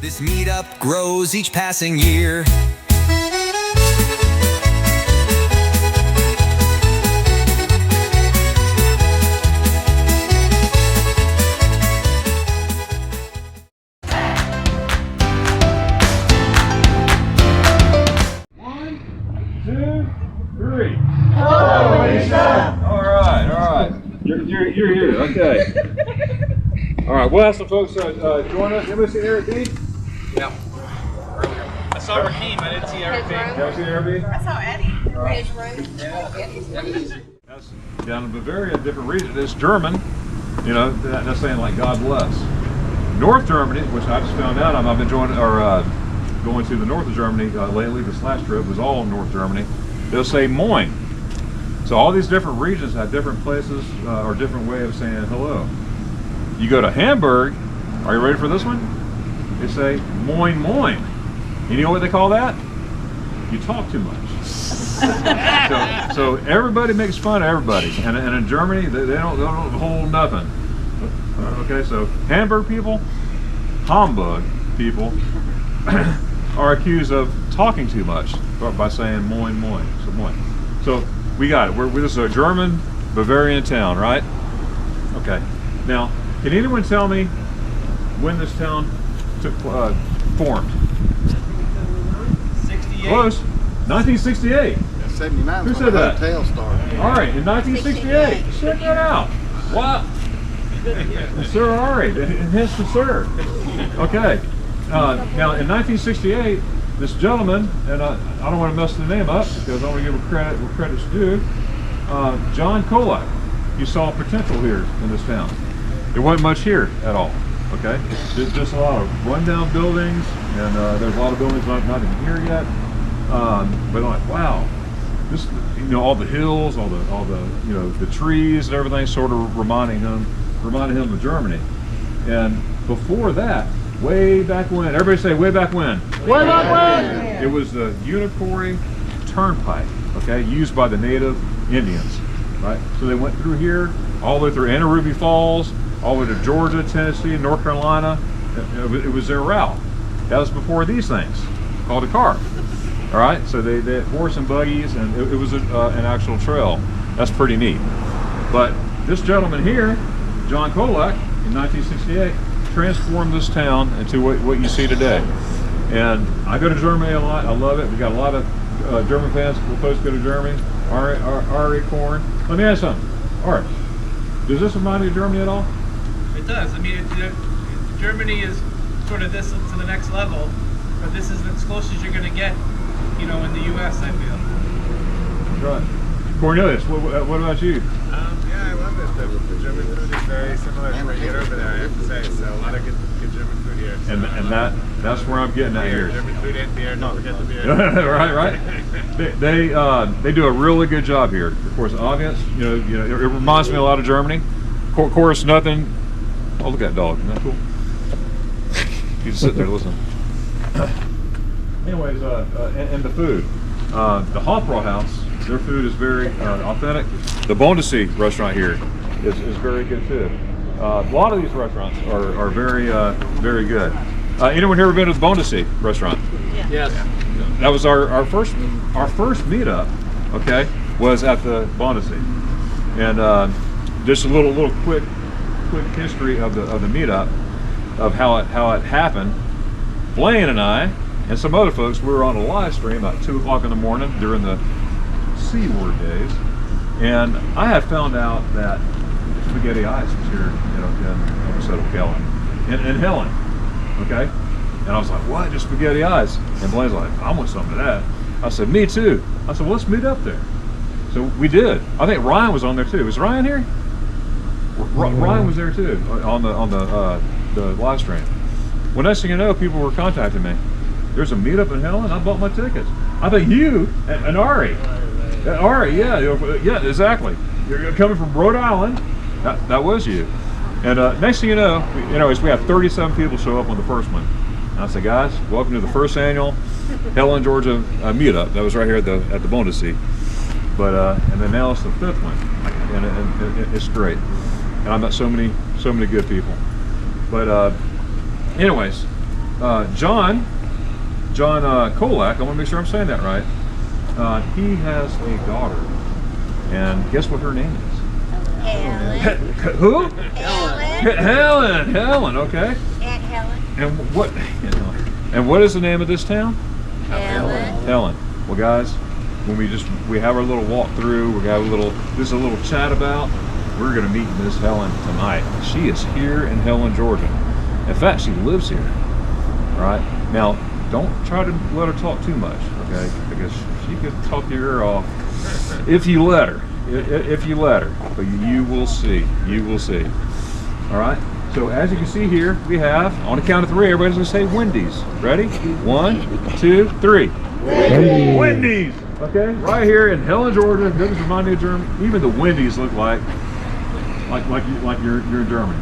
This meetup grows each passing year. You're here, okay. All right, we'll have some folks join us. Anybody see Eric B? Yeah. I saw Raheem, I didn't see Eric B. Y'all see Eric B? I saw Eddie. That's down in Bavaria, a different region. It's German, you know, that's saying like God bless. North Germany, which I just found out, I've been going to the north of Germany lately. This last trip was all in North Germany. They'll say Moin. So all these different regions have different places or different way of saying hello. You go to Hamburg, are you ready for this one? They say Moin Moin. You know what they call that? You talk too much. so everybody makes fun of everybody, and in Germany they don't hold nothing. Okay, so Hamburg people are accused of talking too much by saying Moin Moin. So Moin. So we got it. This is a German Bavarian town, right? Okay. Now, can anyone tell me when this town formed? 68. Close. 1968. 79. Who said that? Hotel started. All right, in 1968. Check that out. Wow. Sir Ari, and hence the sir. Okay. Now, in 1968, this gentleman, and I don't want to mess the name up because I want to give him credit where credit's due, John Kool-Aid, he saw potential here in this town. There wasn't much here at all, okay? Just a lot of rundown buildings, and there's a lot of buildings not even here yet. But I'm like, wow, this, you know, all the hills, all the you know, the trees and everything sort of reminding him of Germany. And before that, way back when, everybody say way back when. Way back when! It was the Unitary Turnpike, okay, used by the native Indians, right? So they went through here, all the way through Anaruby Falls, all the way to Georgia, Tennessee, North Carolina. It was their route. That was before these things, called a car. All right, so they had horse and buggies, and it was an actual trail. That's pretty neat. But this gentleman here, John Kool-Aid, in 1968, transformed this town into what you see today. And I go to Germany a lot. I love it. We got a lot of German fans. Folks go to Germany. Ari Korn. Let me ask you something. Ari, does this remind you of Germany at all? It does. I mean, Germany is sort of this to the next level, but this is as close as you're going to get, you know, in the U.S., I feel. Right. Cornelius, what about you? Yeah, I love this. The German food is very similar to what you get over there, I have to say. So a lot of good German food here. So And that's where I'm getting at here. German food and beer. Don't forget the beer. right. They do a really good job here. Of course, the audience, you know, it reminds me a lot of Germany. Of course, nothing. Oh, look at that dog. Isn't that cool? You just sit there, listen. Anyways, and the food. The Hofer House, their food is very authentic. The Bondesee restaurant here is very good too. A lot of these restaurants are very good. Anyone here ever been to the Bondesee restaurant? Yes. That was our first meetup. Okay, was at the Bondesee, and just a little quick history of the meetup, of how it happened. Blaine and I and some other folks, we were on a live stream about 2 o'clock in the morning during the C word days, and I had found out that Spaghettieis was here, you know, in Helen, okay? And I was like, what, just Spaghettieis? And Blaine's like, I want some of that. I said, me too. I said, well, let's meet up there. So we did. I think Ryan was on there too. Was Ryan here? Ryan was there too on the live stream. Well, next thing you know, people were contacting me. There's a meetup in Helen. I bought my tickets. I think you and Ari. Ari, yeah, exactly. You're coming from Rhode Island. That was you. And next thing you know, we had 37 people show up on the first one. And I said, guys, welcome to the first annual Helen Georgia Meetup. That was right here at the Bondesee. But and then now it's the 5th one, and it's great. And I met so many good people. But anyways, John Kolak, I want to make sure I'm saying that right. He has a daughter, and guess what her name is? Helen. Who? Helen. Helen, okay. Aunt Helen. And what is the name of this town? Helen. Helen. Well, guys, when we have our little walk through, we got a little chat about. We're gonna meet Miss Helen tonight. She is here in Helen, Georgia. In fact, she lives here. Right now, don't try to let her talk too much, okay? Because she could talk your ear off if you let her. If you let her, but you will see. You will see. All right. So as you can see here, we have on the count of 3. Everybody's gonna say Wendy's. Ready? 1, 2, 3. Wendy's. Okay. Right here in Helen, Georgia. Doesn't remind me of Germany. Even the Wendy's look like you're in Germany.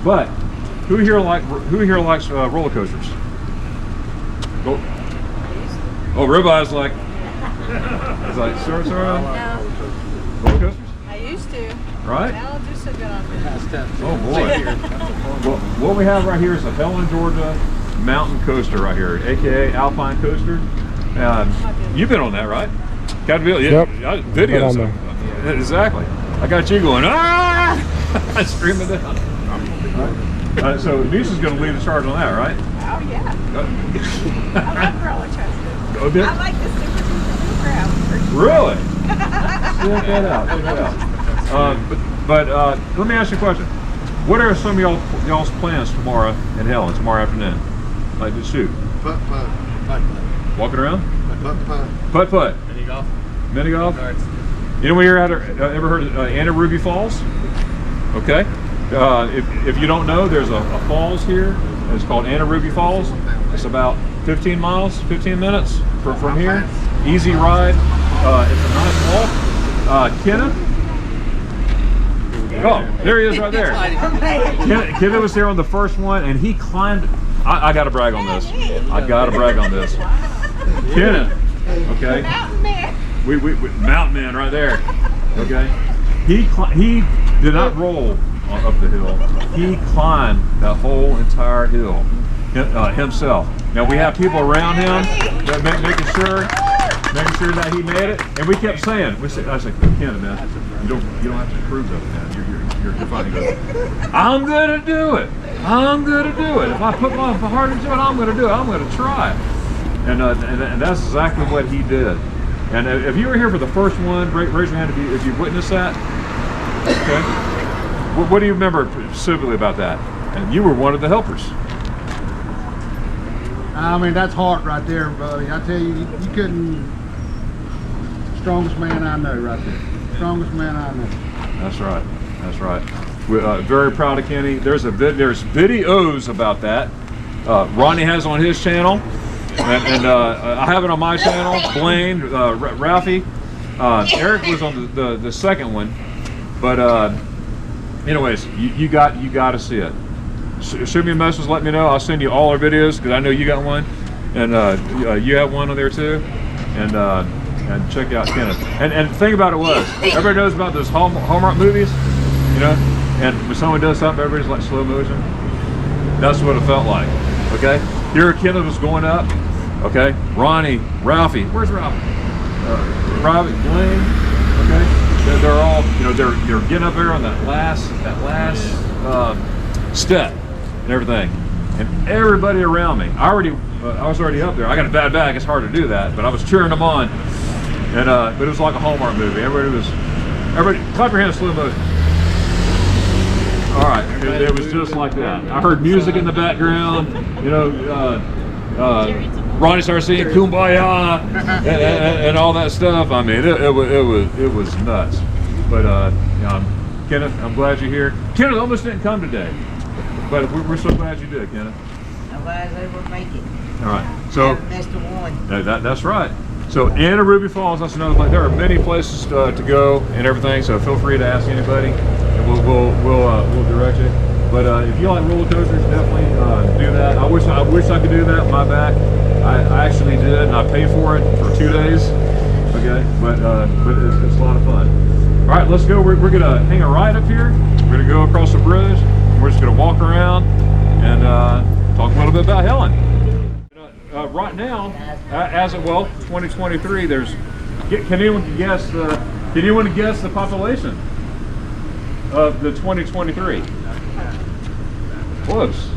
But who here likes roller coasters? Oh, Ribeye is like, sorry. No. Roller coasters? I used to. Right? I don't do so good on this. Oh boy. Well, what we have right here is a Helen, Georgia mountain coaster right here, aka Alpine coaster. You've been on that, right? Got to be, Yep. Videos. Exactly. I got you going, ah! Screaming down. So Lisa's going to lead the charge on that, right? Oh, yeah. I like roller coasters. Oh, did? I like the super duper crowd. Really? Check that out. But let me ask you a question. What are some of y'all's plans tomorrow in Helen, tomorrow afternoon? Like to shoot? Putt. Walking around? Putt. Putt. Mini golf? Anyone here ever heard of Anna Ruby Falls? Okay. If you don't know, there's a falls here. It's called Anna Ruby Falls. It's about 15 minutes from here. Easy ride. It's a nice walk. Kenneth. Oh, there he is right there. Kenneth was there on the first one, and he climbed. I got to brag on this. Kenneth. Okay. Mountain man. We mountain man right there. Okay. He did not roll up the hill. He climbed that whole entire hill himself. Now we have people around him that making sure that he made it. And we kept saying, I said, Ken, man, you don't have to prove that, man. You're fine. He goes, I'm gonna do it. If I put my heart into it, I'm gonna do it. I'm gonna try. And that's exactly what he did. And if you were here for the first one, raise your hand if you witnessed that. Okay. What do you remember specifically about that? And you were one of the helpers. I mean, that's heart right there, buddy. I tell you, you couldn't. Strongest man I know right there. Strongest man I know. That's right. We're very proud of Kenny. There's videos about that. Ronnie has on his channel, and I have it on my channel. Blaine, Ralphie, Eric was on the second one, but anyways, you got to see it. Shoot me a message, let me know. I'll send you all our videos because I know you got one, and you have one on there too, and check out Kenneth. And the thing about it was, everybody knows about those Hallmark movies, you know, and when someone does something, everybody's like slow motion. That's what it felt like. Okay, here Kenneth was going up. Okay, Ronnie, Ralphie, where's Ralphie? Robbie, Blaine. Okay, they're all, you know, they're getting up there on that last step and everything, and everybody around me. I was already up there. I got a bad back. It's hard to do that, but I was cheering them on, and but it was like a Hallmark movie. Everybody clap your hands, slow motion. All right, it was just like that. I heard music in the background. You know, Ronnie started singing "Kumbaya" and all that stuff. I mean, it was nuts. But Kenneth, I'm glad you're here. Kenneth almost didn't come today, but we're so glad you did, Kenneth. I'm glad I was able to make it. All right, so Missed a one. that's right. So Anna Ruby Falls, that's another place. There are many places to go and everything. So feel free to ask anybody, and we'll direct you. But if you like roller coasters, definitely do that. I wish I could do that. My back, I actually did, and I paid for it for 2 days. Okay, but it's a lot of fun. All right, let's go. We're gonna hang a ride up here. We're gonna go across the bridge. We're just gonna walk around and talk a little bit about Helen. Right now, as of 2023, there's. Can anyone guess the? Can anyone guess the population of the 2023? Close,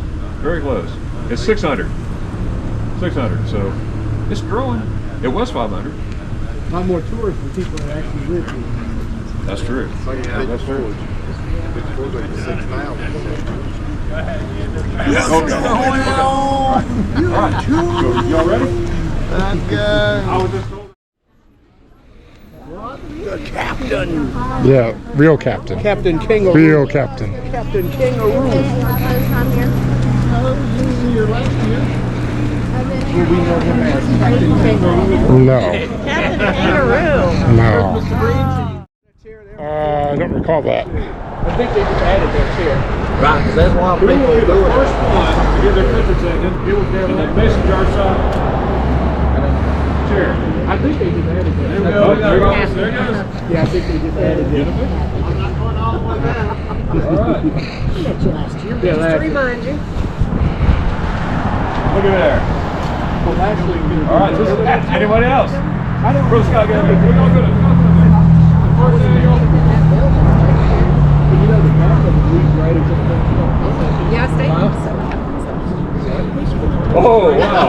very close. It's 600. 600. So it's growing. It was 500. A lot more tourists than people that actually live here. That's true. That's true. All right, y'all ready? Let's go. I was just told. Yeah, real captain. Captain Kangaroo. Real captain. Captain Kangaroo. This is your last year. Will we know him as Captain Kangaroo? No. Captain Kangaroo. No. I don't recall that. I think they just added that chair. Right, because that's why We were the first one to get their picture taken. It was there in that mason jar shop. Chair. I think they just added that. There we go. There goes. There goes. Yeah, I think they just added that. All right. Yeah, last year. Remind you. Look at there. Well, last week we were All right. Anybody else? I don't Bruce got to go. We're going to go to the first annual. You know the back of the league right is Yes, they do. Oh, wow.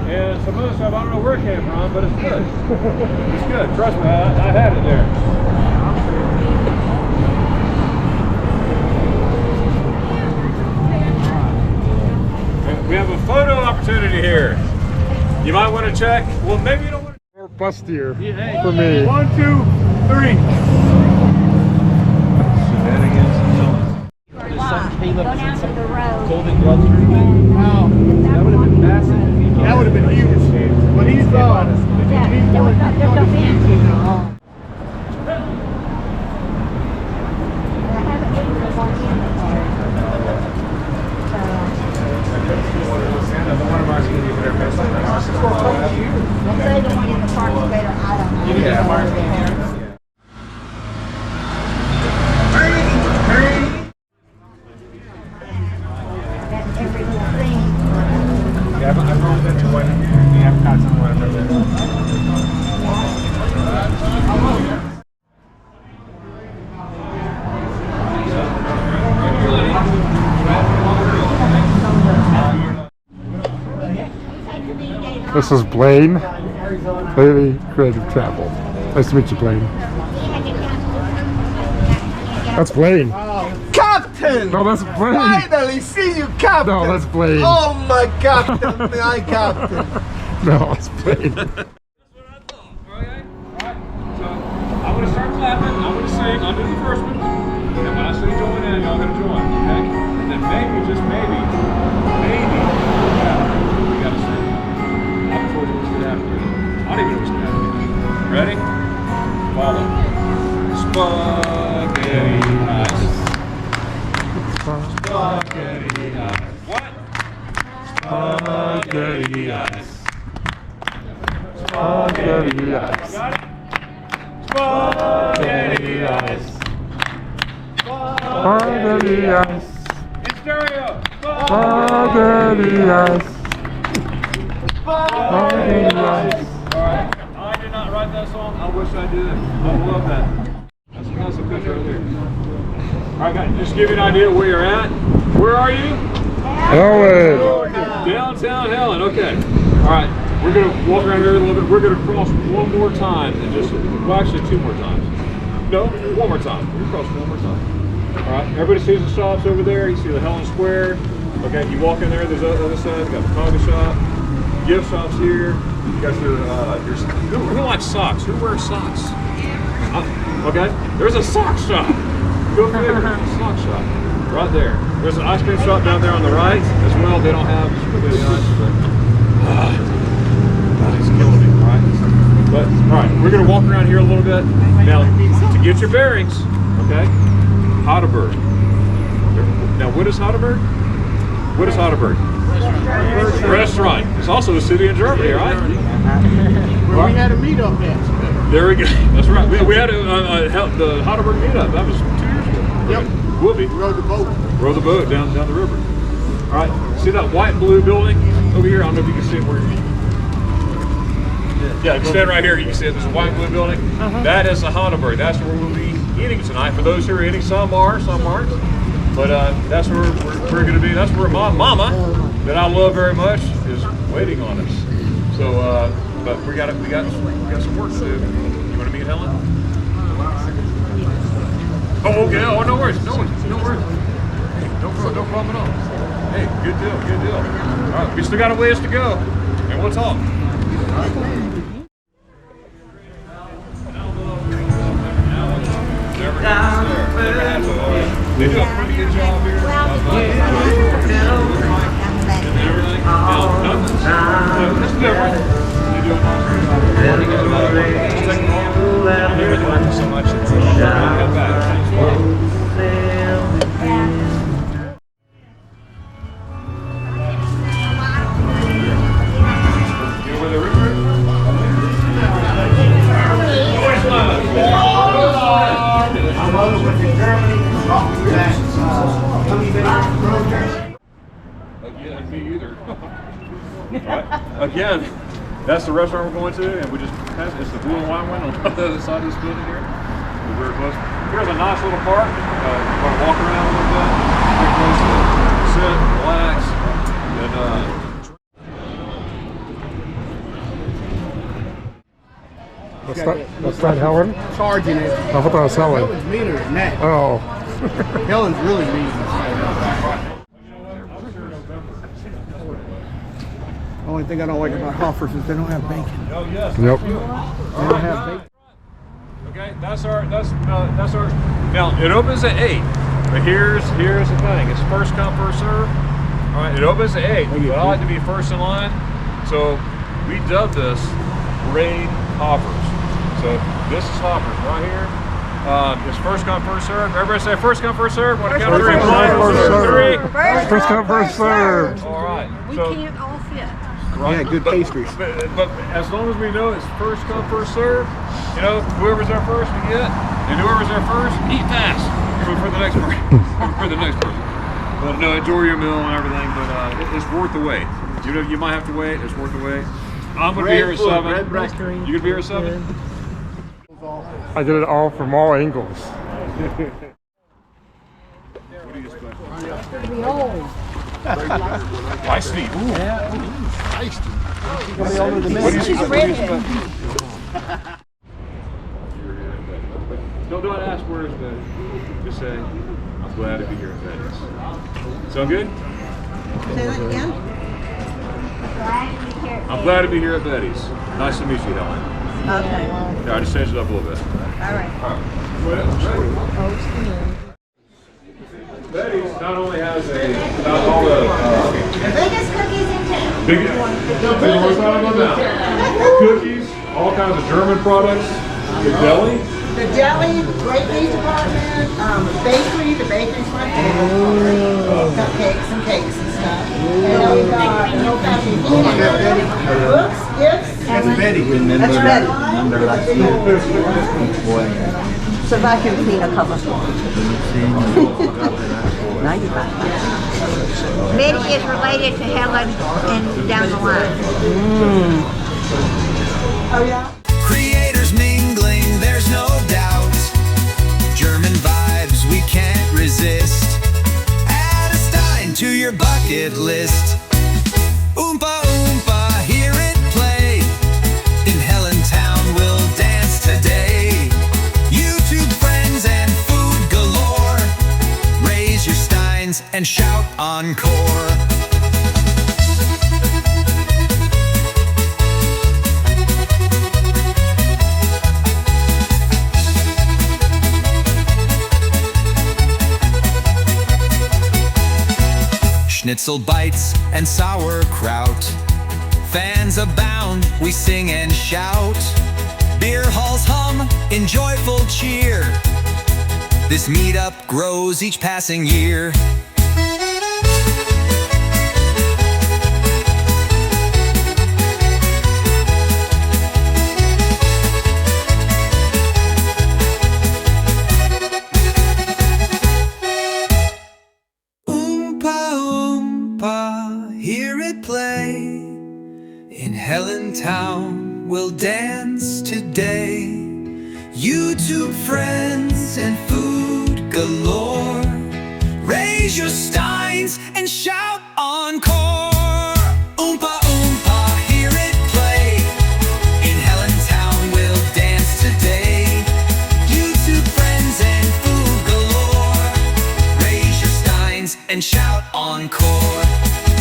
And some other stuff, I don't know where it came from, but it's good. It's good. Trust me, I had it there. We have a photo opportunity here. You might want to check. Well, maybe you don't want to. More bustier for me. 1, 2, 3. Shenanigans and so on. Go down to the road. Golden gloves or anything? That would have been massive. That would have been huge. But he's Yeah, there's no fence. One of ours can be better best. Say the one in the park is better, I don't know. You get a mark in here? That's every little thing. Yeah, I've rolled into one. The apricots and whatever. This is Blaine, Daily Creative Travel. Nice to meet you, Blaine. That's Blaine. Captain! No, that's Blaine. Finally see you, Captain! No, that's Blaine. Oh my Captain, my Captain! No, that's Blaine. I'm going to start clapping. I'm going to sing. I'll do the first one. And when I say join in, y'all going to join, okay? And then maybe, just maybe, we got to sing. I've told you what's going to happen. I don't even know what's going to happen. Ready? Follow. Spaghettieis. Spaghettieis. What? Spaghettieis. Spaghettieis. Got it? Spaghettieis. Spaghettieis. In stereo. Spaghettieis. Spaghettieis. Alright. I did not write that song. I wish I did. I love that. That's a picture right there. Alright guys, just give you an idea where you're at. Where are you? Helen. Downtown Helen, okay. Alright, we're going to walk around here a little bit. We're going to cross one more time. And well, actually 2 more times. No, 1 more time. We're going to cross 1 more time. Alright, everybody sees the shops over there. You see the Helen Square. Okay, you walk in there, there's the other side. You got the coffee shop. Gift shops here. You got your who likes socks? Who wears socks? Okay, there's a sock shop. Go figure, there's a sock shop right there. There's an ice cream shop down there on the right as well. They don't have spaghetti ice, but it's killing me. All right, but all right, we're gonna walk around here a little bit now to get your bearings. Okay, Heidelberg. Now, what is Heidelberg? What is Heidelberg? Restaurant. It's also a city in Germany, right? Where we had a meetup at. There we go. That's right. We had the Heidelberg Meetup. That was 2 years ago. Yep. Will be. We rode the boat. Row the boat down the river. All right. See that white and blue building over here? I don't know if you can see it where you're. Yeah, stand right here. You can see it. There's a white and blue building. That is the Heidelberg. That's where we'll be eating tonight. For those who are eating, some are, some aren't. But that's where we're going to be. That's where my mama, that I love very much, is waiting on us. So, but we got some work to do. You want to meet Helen? Oh, okay. Oh, no worries. No worries. Hey, no problem at all. Hey, good deal. All right, we still got a ways to go, and we'll talk. They do a pretty good job here. It's different. They do a nice job. So much. Come back. Again, me either. Right. Again, that's the restaurant we're going to, and we just passed. It's the Blue and White one on the other side of this building here. We're very close. Here's a nice little park. We're going to walk around a little bit. Very close to sit, relax, and That's not Helen? Charging it. I thought that was Helen. Helen's meaner than that. Oh. Helen's really mean. Only thing I don't like about Hofers is they don't have bacon. oh yes. Yep. They don't have bacon. Okay, that's our. Now it opens at 8, but here's the thing. It's first come, first serve. All right, it opens at 8. But I like to be first in line, so we dub this raid Hoffers. So this is Hoffers right here. It's first come, first serve. Everybody say first come, first serve. What count of 3? First come, first serve. All right. We So, can't all fit. right, Yeah, good pastries. But as long as we know it's first come, first serve, you know, whoever's there first we get, and whoever's there first, eat fast for the next person. For the next person. But no, enjoy your meal and everything. But it's worth the wait. You know, you might have to wait. It's worth the wait. I'm gonna be here at 7. You gonna be here at 7? I did it all from all angles. What do you expect? Feisty. What do you expect? Don't ask where's the. Just say, I'm glad to be here at Betty's. Sound good? Say that again? I'm glad to be here at Betty's. Nice to meet you, Helen. Okay. Yeah, I just changed it up a little bit. All right. Betty's not only has all the Biggest cookies in town. cookies, all kinds of German products, the deli. The deli, great meat department, bakery, the bakery's right there. Cupcakes and cakes and stuff. And then we've got an old fashioned books, gifts. That's Betty. That's Betty. Remember last year? So vacuum cleaner cover. 95. Betty is related to Helen and down the line. Oh yeah? Creators mingling, there's no doubt. German vibes we can't resist. Add a Stein to your bucket list. Oompa Oompa, hear it play. In Helentown we'll dance today. YouTube friends and food galore. Raise your Steins and shout encore. Schnitzel bites and sauerkraut. Fans abound, we sing and shout. Beer halls hum in joyful cheer. This meetup grows each passing year. will dance today. YouTube friends and food galore. Raise your steins and shout encore. Oompa oompa, hear it play. In Helentown we'll dance today. YouTube friends and food galore. Raise your steins and shout encore.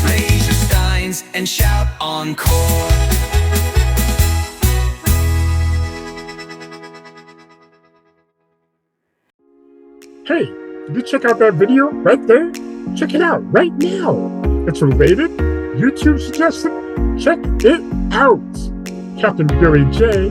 Raise your steins and shout encore. Hey, did you check out that video right there? Check it out right now. It's related, YouTube suggested. Check it out. Captain Billy J